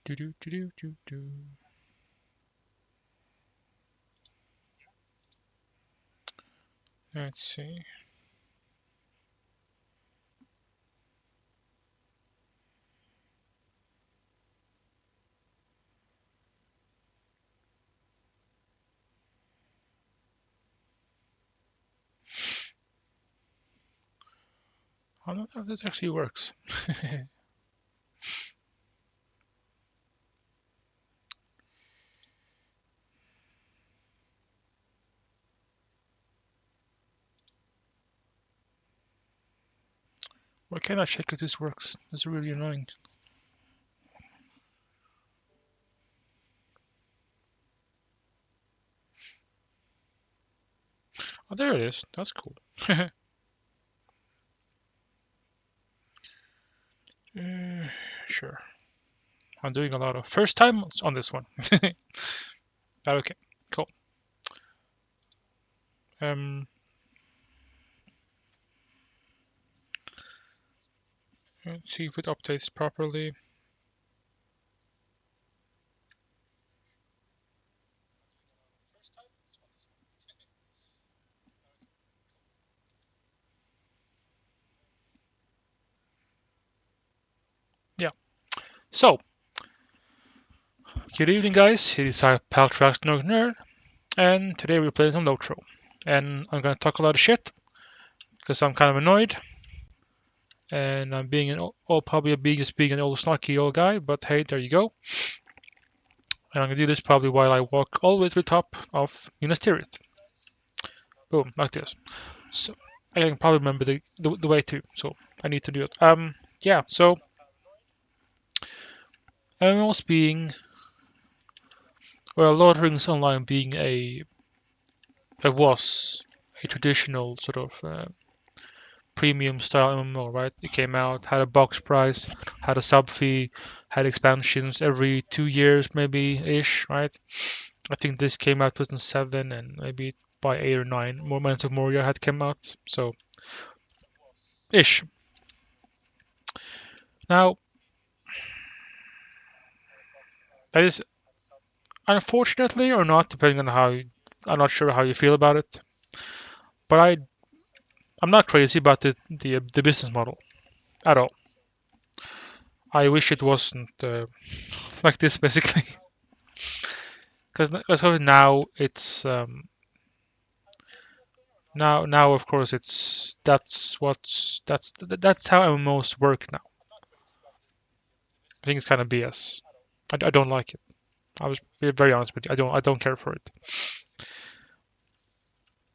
Do do do do do do. Let's see. I don't know if this actually works. Why can't I check if this works? It's really annoying. Oh, there it is. That's cool. Sure. I'm doing a lot of first time on this one. But okay, cool. Um, let's see if it updates properly. Yeah. So, good evening, guys. It is our pal Trax Nerd, and today we're playing some lotro. And I'm gonna talk a lot of shit because I'm kind of annoyed, and I'm being probably being an old snarky old guy. But hey, there you go. And I'm gonna do this probably while I walk all the way to the top of Minas Tirith. Boom, like this. So I can probably remember the way too. So I need to do it. Yeah. So MMOs being Lord of the Rings Online being it was a traditional sort of premium style MMO, right? It came out, had a box price, had a sub fee, had expansions every 2 years, maybe ish, right? I think this came out 2007, and maybe by 8 or 9, more Mines of Moria had come out, so ish. Now, that is unfortunately or not, depending on I'm not sure how you feel about it, but I'm not crazy about the business model at all. I wish it wasn't like this, basically. Because now it's now of course that's how MMOs work now. I think it's kind of BS. I don't like it. I was be very honest with you. I don't care for it.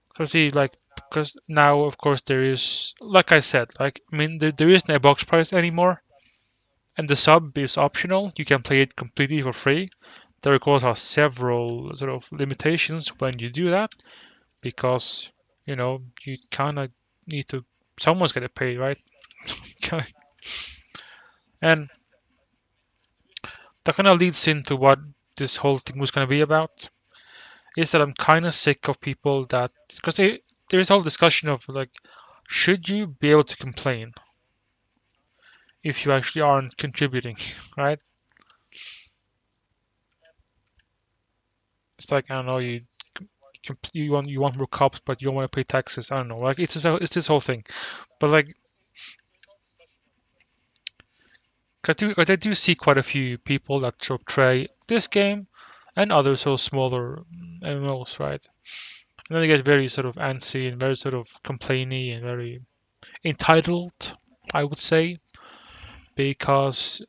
Because see, like, because now of course there is, like I said, like I mean there isn't a box price anymore, and the sub is optional. You can play it completely for free. There of course are several sort of limitations when you do that, because you kind of need to, someone's gonna pay, right? And that kind of leads into what this whole thing was going to be about, is that I'm kind of sick of people that, because there's a whole discussion of like, should you be able to complain if you actually aren't contributing, right? It's like, I don't know, you want more cops, but you don't want to pay taxes. I don't know, like it's this whole thing. But like, 'cause I do see quite a few people that sort of try this game and other sort of smaller MMOs, right? And then they get very sort of antsy and very sort of complainy and very entitled, I would say, because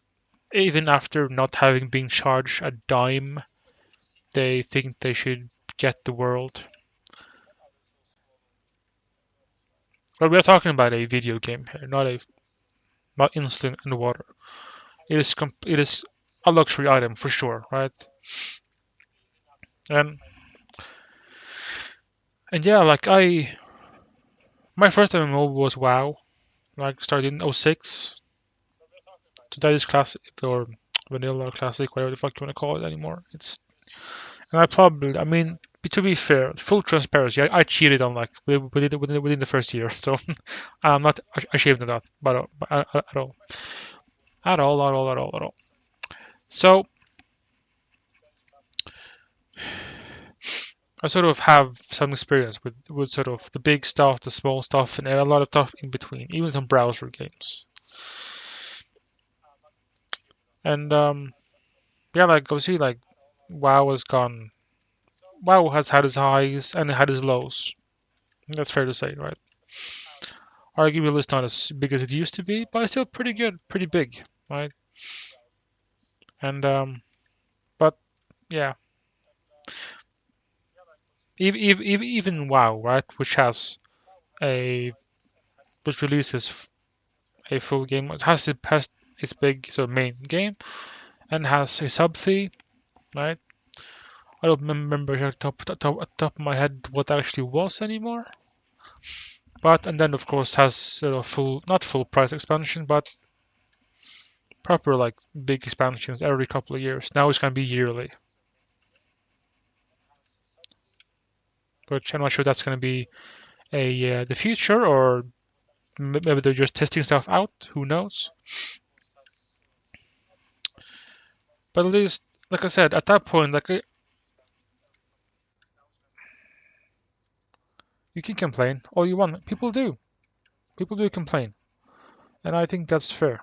even after not having been charged a dime, they think they should get the world. But we're talking about a video game here, not instant in the water. It is a luxury item for sure, right? And and yeah, like my first MMO was WoW, like started in '06. So that is classic or vanilla classic, whatever the fuck you want to call it anymore. And I mean, to be fair, full transparency, I cheated on like within the first year, so I'm not ashamed of that, but at all, at all, at all, at all, at all. So I sort of have some experience with sort of the big stuff, the small stuff, and a lot of stuff in between, even some browser games. And yeah, like go see, like WoW has gone. WoW has had its highs and it had its lows. That's fair to say, right? Arguably, it's not as big as it used to be, but it's still pretty good, pretty big, right? And but yeah, even WoW, right, a which releases a full game, it has its big sort of main game and has a sub fee, right? I don't remember here top of my head what that actually was anymore. But and then of course has sort of full not full price expansion, but proper like big expansions every couple of years. Now it's gonna be yearly, which I'm not sure that's gonna be a the future or maybe they're just testing stuff out. Who knows? But at least, like I said, at that point, like you can complain all you want. People do. People do complain, and I think that's fair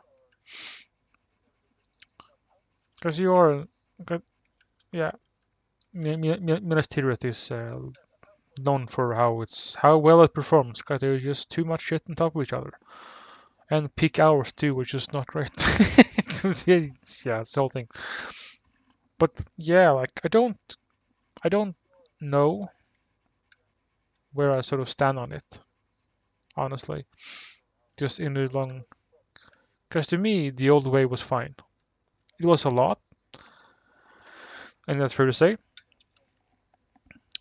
because you are, yeah. Minas Tirith is known for how well it performs because there's just too much shit on top of each other and peak hours too, which is not great. Yeah, it's the whole thing. But yeah, like I don't know where I sort of stand on it, honestly. Just in the long, because to me the old way was fine. It was a lot, and that's fair to say.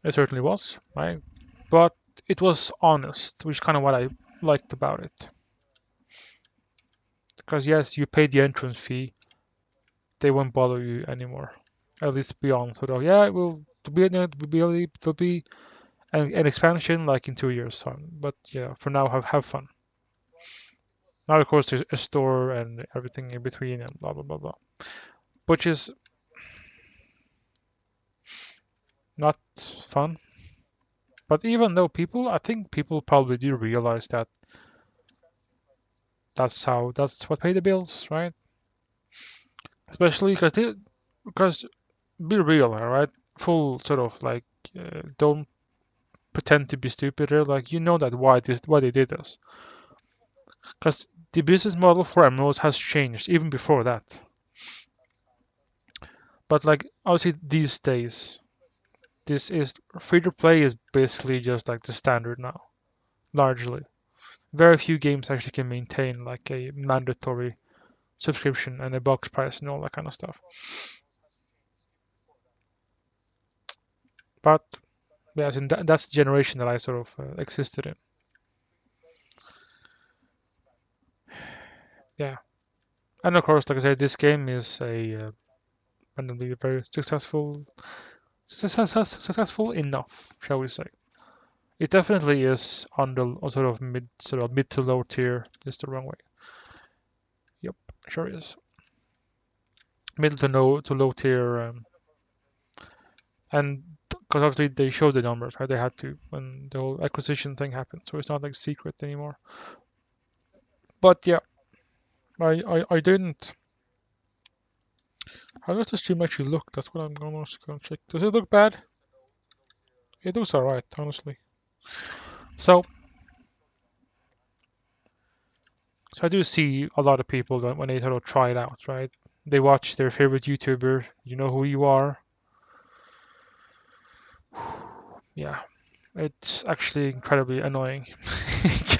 It certainly was, right? But it was honest, which is kind of what I liked about it. Because yes, you paid the entrance fee, they won't bother you anymore. At least beyond sort of yeah, it will there'll be an expansion like in 2 years time. But yeah, for now have fun. Now of course there's a store and everything in between and blah blah blah blah, which is not fun. But even though I think people probably do realize that that's what pay the bills, right? Especially because be real, all right? Full sort of like don't pretend to be stupid here. Like you know that why they did this, because the business model for MMOs has changed even before that. But like obviously these days, this is free to play is basically just like the standard now, largely. Very few games actually can maintain like a mandatory subscription and a box price and all that kind of stuff. But yeah, so that's the generation that I sort of existed in. Yeah, and of course, like I said, this game is a randomly very successful enough, shall we say? It definitely is on the on sort of mid to low tier. Is the wrong way. Yep, sure is. Middle to low tier, and because obviously they showed the numbers, right? They had to when the whole acquisition thing happened, so it's not like secret anymore. But yeah, I didn't. How does the stream actually look? That's what I'm gonna check. Does it look bad? It looks alright, honestly. So, so I do see a lot of people that when they sort of try it out, right? They watch their favorite YouTuber. You know who you are. Yeah, it's actually incredibly annoying.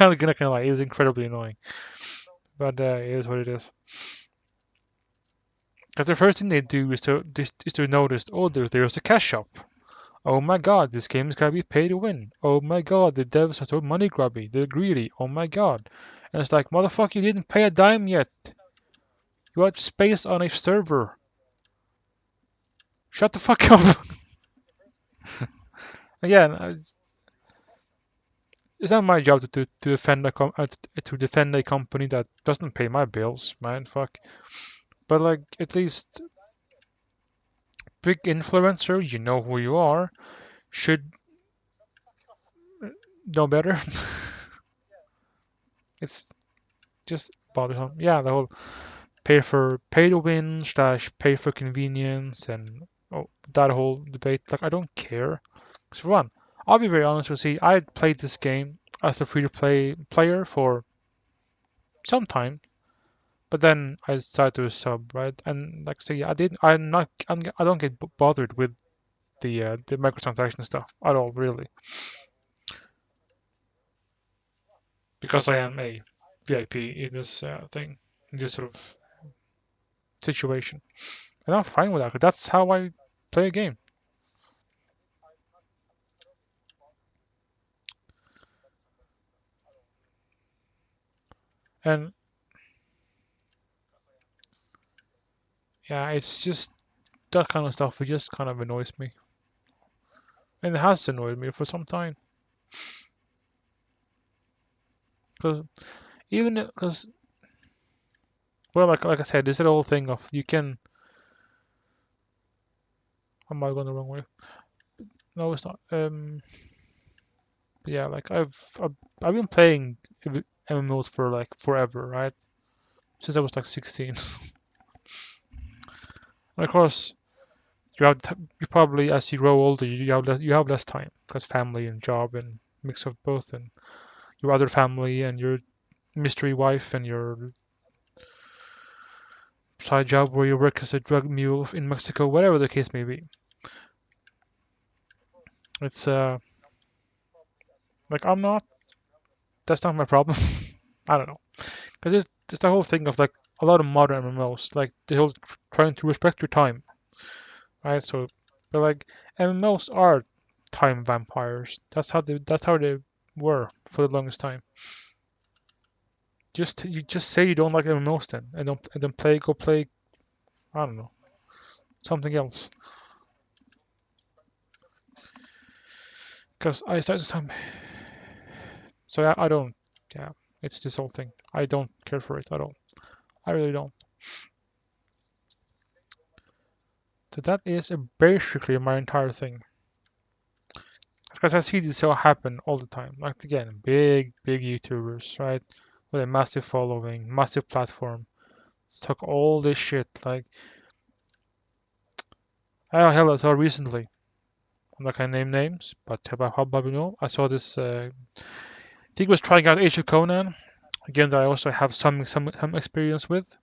Not gonna lie, it is incredibly annoying. But it is what it is. Because the first thing they do is to notice, oh, there's a cash shop. Oh my god, this game is gonna be pay to win. Oh my god, the devs are so money grubby. They're greedy. Oh my god. And it's like, motherfucker, you didn't pay a dime yet. You had space on a server. Shut the fuck up. Again, it's not my job to defend to defend a company that doesn't pay my bills, man. Fuck. But like, at least big influencer, you know who you are. should know better. It's just bothersome. Yeah, the whole pay to win slash pay for convenience and that whole debate. Like, I don't care. 'Cause for one, I'll be very honest with you. I played this game as a free to play player for some time, but then I decided to sub, right? And like, so yeah, I didn't. I don't get bothered with the microtransaction stuff at all, really, because I am a VIP in this thing, in this sort of situation. And I'm fine with that, 'cause that's how I play a game. And yeah, it's just that kind of stuff. It just kind of annoys me, and it has annoyed me for some time. Because even because well, like I said, this is the whole thing of you can. Am I going the wrong way? No, it's not. But yeah, like I've been playing MMOs for like forever, right? Since I was like 16. And of course, you probably as you grow older, you have less time because family and job and mix of both, and your other family and your mystery wife and your side job where you work as a drug mule in Mexico, whatever the case may be. It's like I'm not. That's not my problem. I don't know, because it's the whole thing of like a lot of modern MMOs, like the whole trying to respect your time, right? So, but like MMOs are time vampires. That's how they were for the longest time. You just say you don't like MMOs then, and then go play I don't know something else. Because I started some, so I don't. Yeah, it's this whole thing. I don't care for it at all. I really don't. So that is basically my entire thing. Because I see this all happen all the time. Like again, big YouTubers, right, with a massive following, massive platform, took all this shit. Like hell, I saw recently. I'm not gonna name names, but how about you know? I saw this. I think it was trying out Age of Conan, a game that I also have some experience with.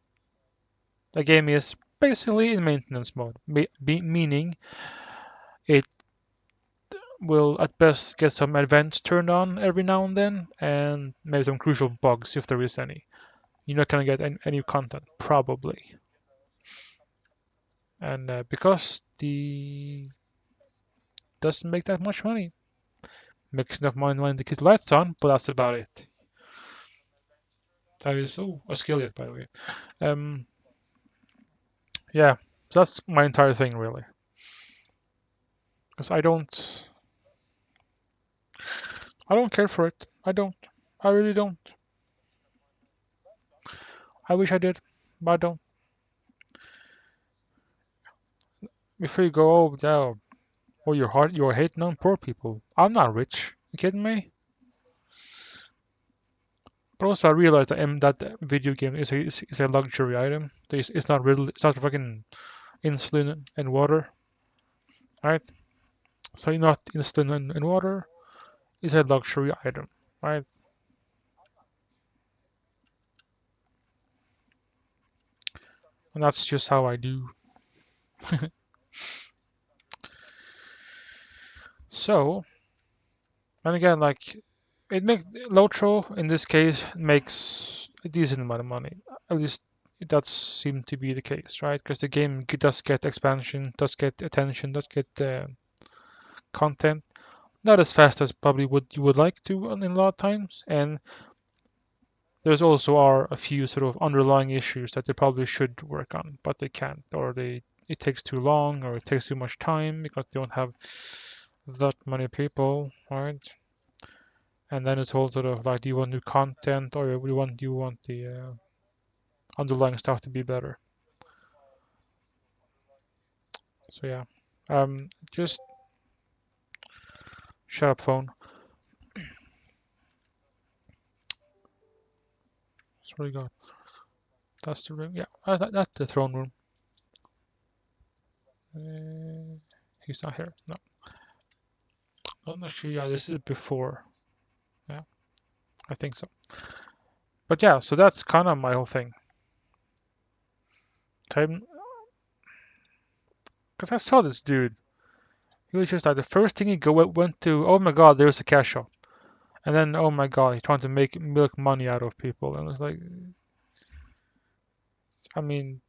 The game is basically in maintenance mode, meaning it will at best get some events turned on every now and then, and maybe some crucial bugs if there is any. You're not gonna get any content probably, and because the doesn't make that much money, makes enough money when the kid lights on, but that's about it. That is a skill yet, by the way. Um, yeah, so that's my entire thing really, because I don't care for it. I don't. I really don't. I wish I did, but I don't. Before you go, yeah, oh, you're hating on poor people. I'm not rich. You kidding me? But also, I realized that that video game is a luxury item. It's not really. It's not fucking insulin and water, right? So you're not insulin and water. It's a luxury item, right? And that's just how I do. So, and again, like it makes lotro in this case makes a decent amount of money. At least it does seem to be the case, right? Because the game does get expansion, does get attention, does get content. Not as fast as probably what you would like to in a lot of times, and there's also are a few sort of underlying issues that they probably should work on, but they can't, or it takes too long, or it takes too much time because they don't have that many people, right? And then it's all sort of like, do you want new content, or do you want the underlying stuff to be better? So yeah, just Shut up, phone. Sorry, God. That's the room. Yeah, that's the throne room. He's not here. No. Not actually. Yeah, this is before. Yeah, I think so. But yeah, so that's kind of my whole thing. Time, because I saw this dude. He was just like the first thing he went to. Oh my God, there's a cash shop. And then, oh my God, he's trying to make milk money out of people. And it's like, I mean,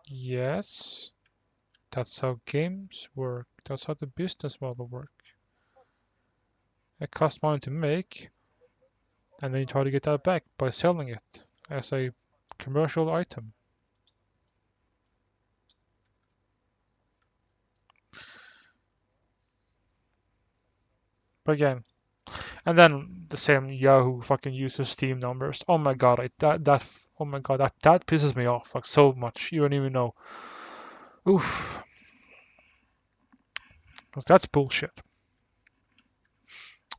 yes, that's how games work. That's how the business model works. It costs money to make, and then you try to get that back by selling it as a commercial item. But again, and then the same Yahoo fucking uses Steam numbers. Oh my God, oh my God, that pisses me off like so much. You don't even know. Oof, 'cause that's bullshit.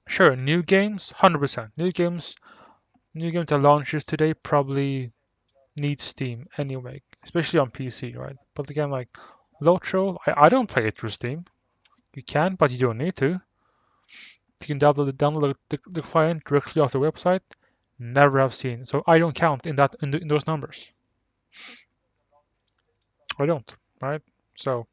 Sure, new games, 100%. New games that launches today probably need Steam anyway, especially on PC, right? But again, like lotro, I don't play it through Steam. You can, but you don't need to. You can download the client directly off the website. Never have seen. So I don't count in those numbers. I don't, right? So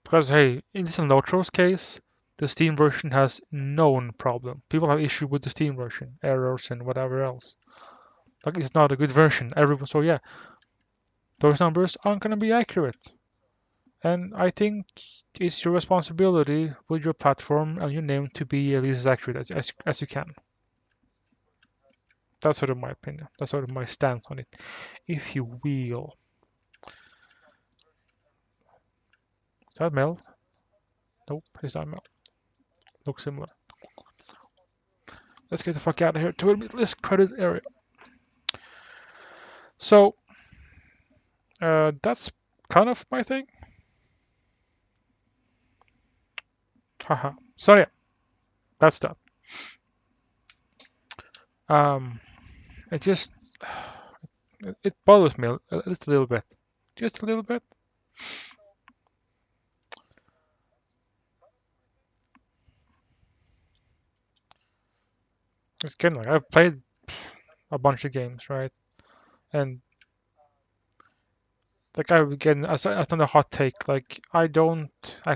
because hey, in this Lotro's case, the Steam version has known problem. People have issue with the Steam version, errors and whatever else. Like it's not a good version. Everyone, so yeah, those numbers aren't gonna be accurate. And I think it's your responsibility with your platform and your name to be at least as accurate as you can. That's sort of my opinion. That's sort of my stance on it, if you will. Is that Mel? Nope, it's not Mel. Looks similar. Let's get the fuck out of here to a bit less crowded area. So, that's kind of my thing. Haha. So yeah, that's that. Um, it just it bothers me just a little bit, just a little bit. It's kind of like I've played a bunch of games, right? And like I again, as another hot take, like I don't. I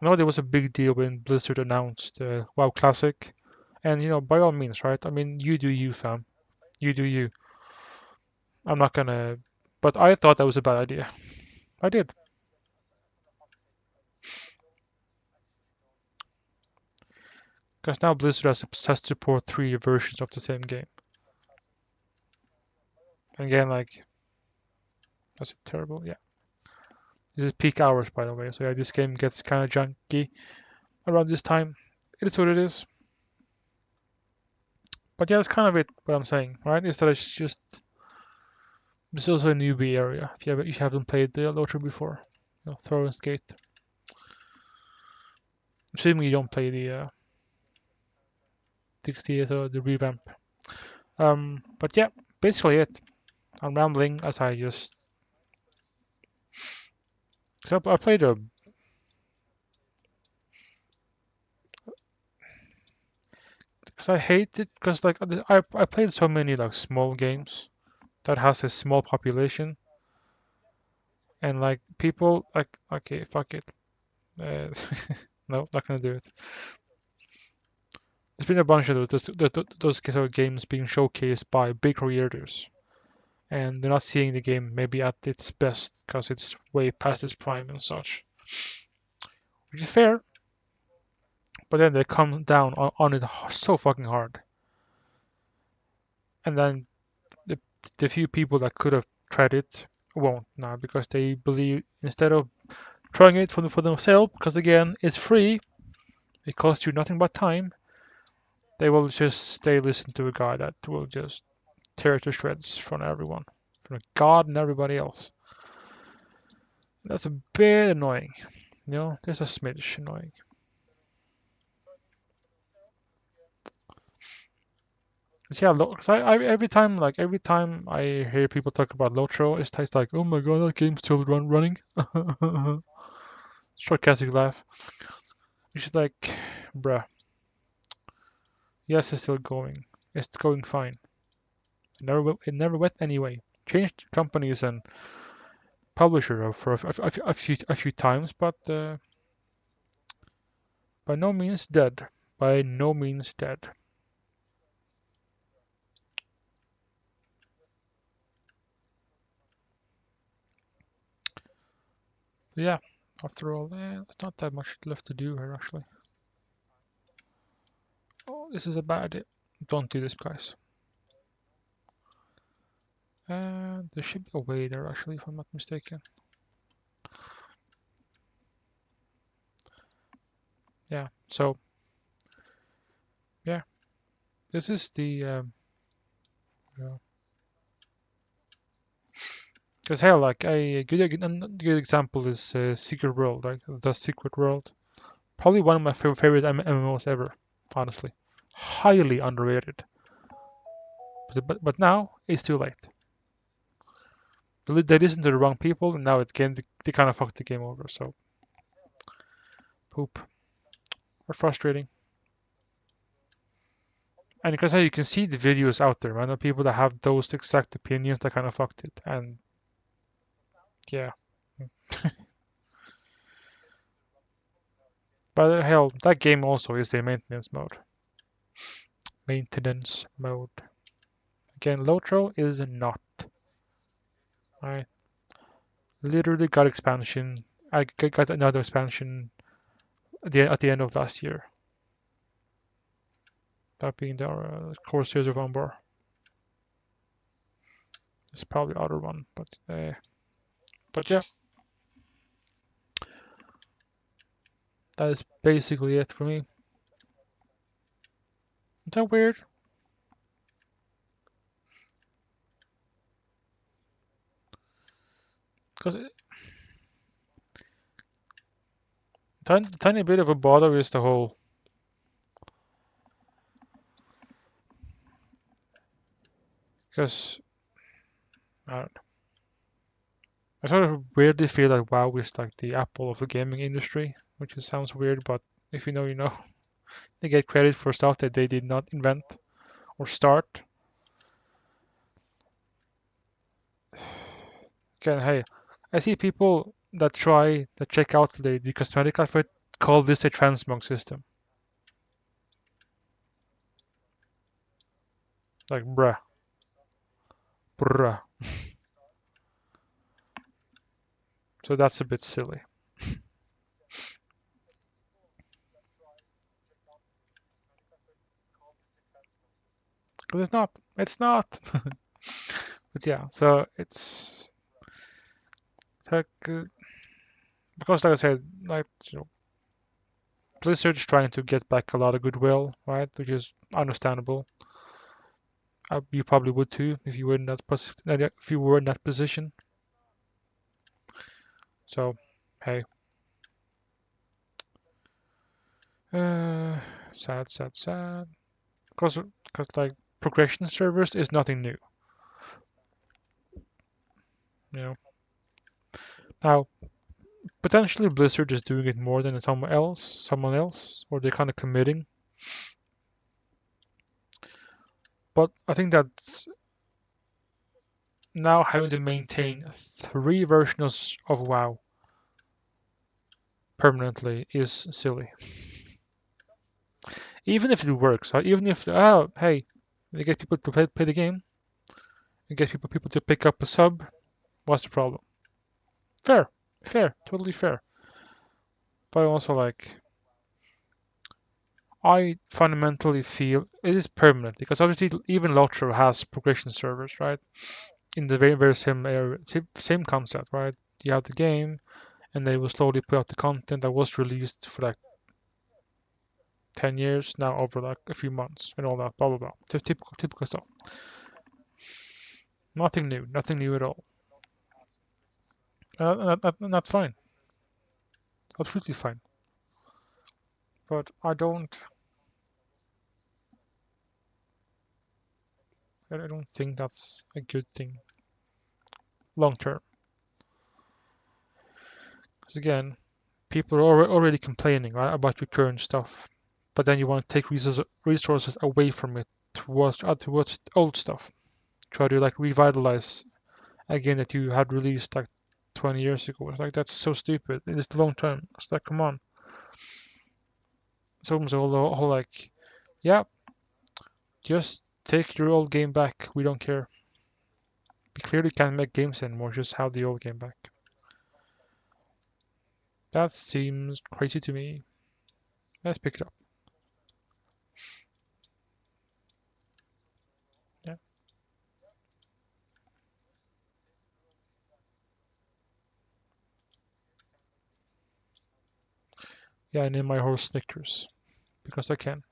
know there was a big deal when Blizzard announced WoW Classic, and by all means, right? I mean, you do you, fam. You do you. I'm not gonna, but I thought that was a bad idea. I did, because now Blizzard has to support three versions of the same game. And again, like that's terrible. Yeah, this is peak hours, by the way. So yeah, this game gets kind of junky around this time. It is what it is. But yeah, that's kind of it. What I'm saying, right? Is that it's also a newbie area. If you haven't played the lottery before, Throw Skate. Assuming you don't play the 60th or the revamp. But yeah, basically it. I'm rambling as I just. So I played a. Because I hate it. Because like I played so many like small games that has a small population, and like people like okay, fuck it. Uh, no, not gonna do it. There's been a bunch of those sort of games being showcased by big creators, and they're not seeing the game maybe at its best because it's way past its prime and such, which is fair. But then they come down on it so fucking hard, and then the the few people that could have tried it won't now because they believe instead of trying it for themselves, because again it's free, it costs you nothing but time. They will just stay listen to a guy that will just tear it to shreds from everyone. from God and everybody else. That's a bit annoying. You know, there's a smidge annoying. Yeah, cause every time I hear people talk about Lotro, it's like, oh my god, that game's still running. Sarcastic laugh. Which is like, bruh, yes, it's still going. It's going fine. It never went anyway. Changed companies and publisher for a few times, but by no means dead. By no means dead. So yeah, after all, there's not that much left to do here actually. Oh, this is a bad idea. Don't do this, guys. There should be a way there actually, if I'm not mistaken. Yeah. So yeah, this is the because hell, like a good example is Secret World, right? The Secret World, probably one of my favorite MMOs ever, honestly. Highly underrated. But now it's too late. They listened to the wrong people, and now they kind of fucked the game over. So poop. Or frustrating. And because you can see the videos out there, man, of people that have those exact opinions that kind of fucked it. And yeah. But hell, that game also is a maintenance mode. Maintenance mode. Again, Lotro is not. I literally got expansion. I got another expansion at the end of last year. That being the core series of Umbar. It's probably the other one, but yeah, that is basically it for me. Is that weird? Because tiny bit of a bother is the whole. Because I don't know. I sort of weirdly feel like WoW is like the Apple of the gaming industry, which sounds weird, but if you know, you know. They get credit for stuff that they did not invent or start. Again, hey, I see people that check out the cosmetic outfit call this a transmog system. Like, bruh, bruh. So that's a bit silly. Because it's not. It's not. But yeah, so it's like, because like I said, like Blizzard's trying to get back a lot of goodwill, right? Which is understandable. You probably would too if you were in that position. So, hey, uh, sad, sad, sad. Because like progression servers is nothing new, you know. Now, potentially Blizzard is doing it more than someone else, or they're kind of committing. But I think that now having to maintain three versions of WoW permanently is silly. Even if it works, right? Even if hey, they get people to play the game, and get people to pick up a sub. What's the problem? Fair, fair, totally fair. But also like I fundamentally feel it is permanent because obviously even Lotro has progression servers, right? In the very same area, same concept, right? You have the game, and they will slowly put out the content that was released for like 10 years now over like a few months and all that, blah blah blah. Typical stuff. Nothing new at all. That's fine, absolutely fine. But I don't think that's a good thing long term. Because again, people are already complaining, right, about your current stuff, but then you want to take resources away from it towards old stuff. Try to like revitalize again that you had released like 20 years ago. It's like that's so stupid. It's long term. It's like come on. It's almost a whole like, yeah, just take your old game back. We don't care. We clearly can't make games anymore. Just have the old game back. That seems crazy to me. Let's pick it up. Yeah, yeah. I name my horse Snickers because I can.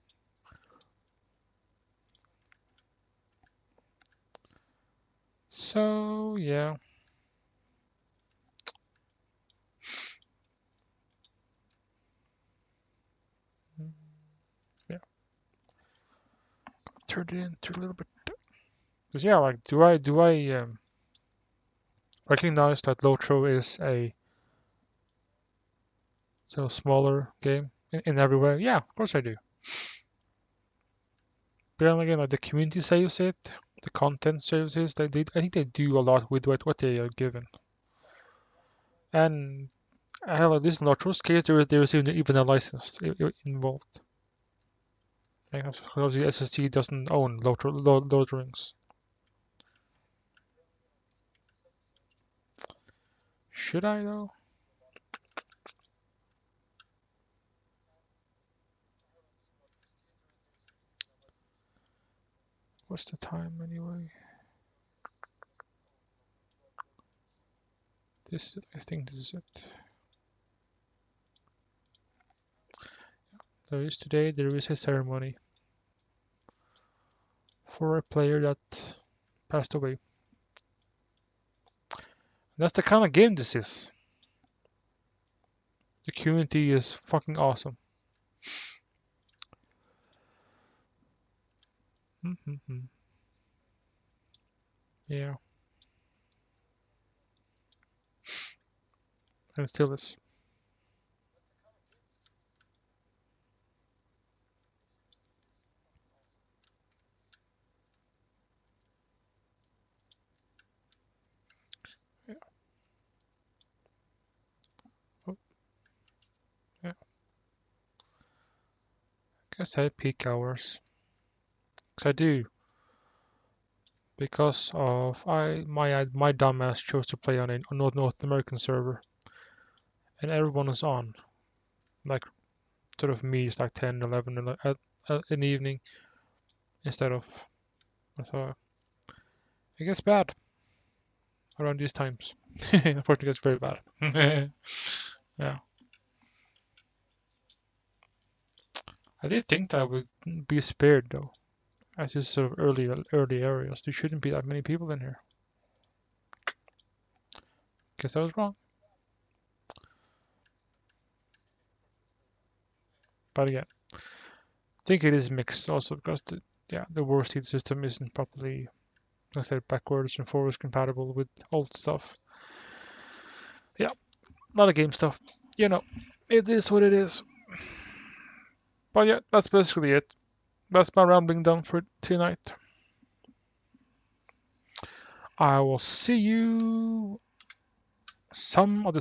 So yeah, yeah. Turn it into a little bit. Because yeah, like do I recognize that lotro is a so smaller game in every way? Yeah, of course I do. But then again, like the community saves it, the content saves it. I think they do a lot with what they are given. And hell, at least in Lotro's case, there is even a license involved. Like, because the SSD doesn't own Lotro Should I though? What's the time anyway? I think this is it. There is a ceremony for a player that passed away. That's the kind of game this is. The community is fucking awesome. Mm-hmm. Yeah, and it still is. Yeah. Oh, yeah. Guess I peak hours. 'Cause I do because of my dumbass chose to play on a North American server, and everyone is on. Like sort of me is like 10, 11 in the evening instead of. So it gets bad around these times. Unfortunately, it gets very bad. Yeah, I did think that I would be spared though, as it's sort of early areas. There shouldn't be that many people in here. Guess I was wrong. But again, I think it is mixed also because the war seed system isn't properly, like I said, backwards and forwards compatible with old stuff. Yeah, a lot of game stuff. You know, it is what it is. But yeah, that's basically it. That's my rambling done for tonight. I will see you some other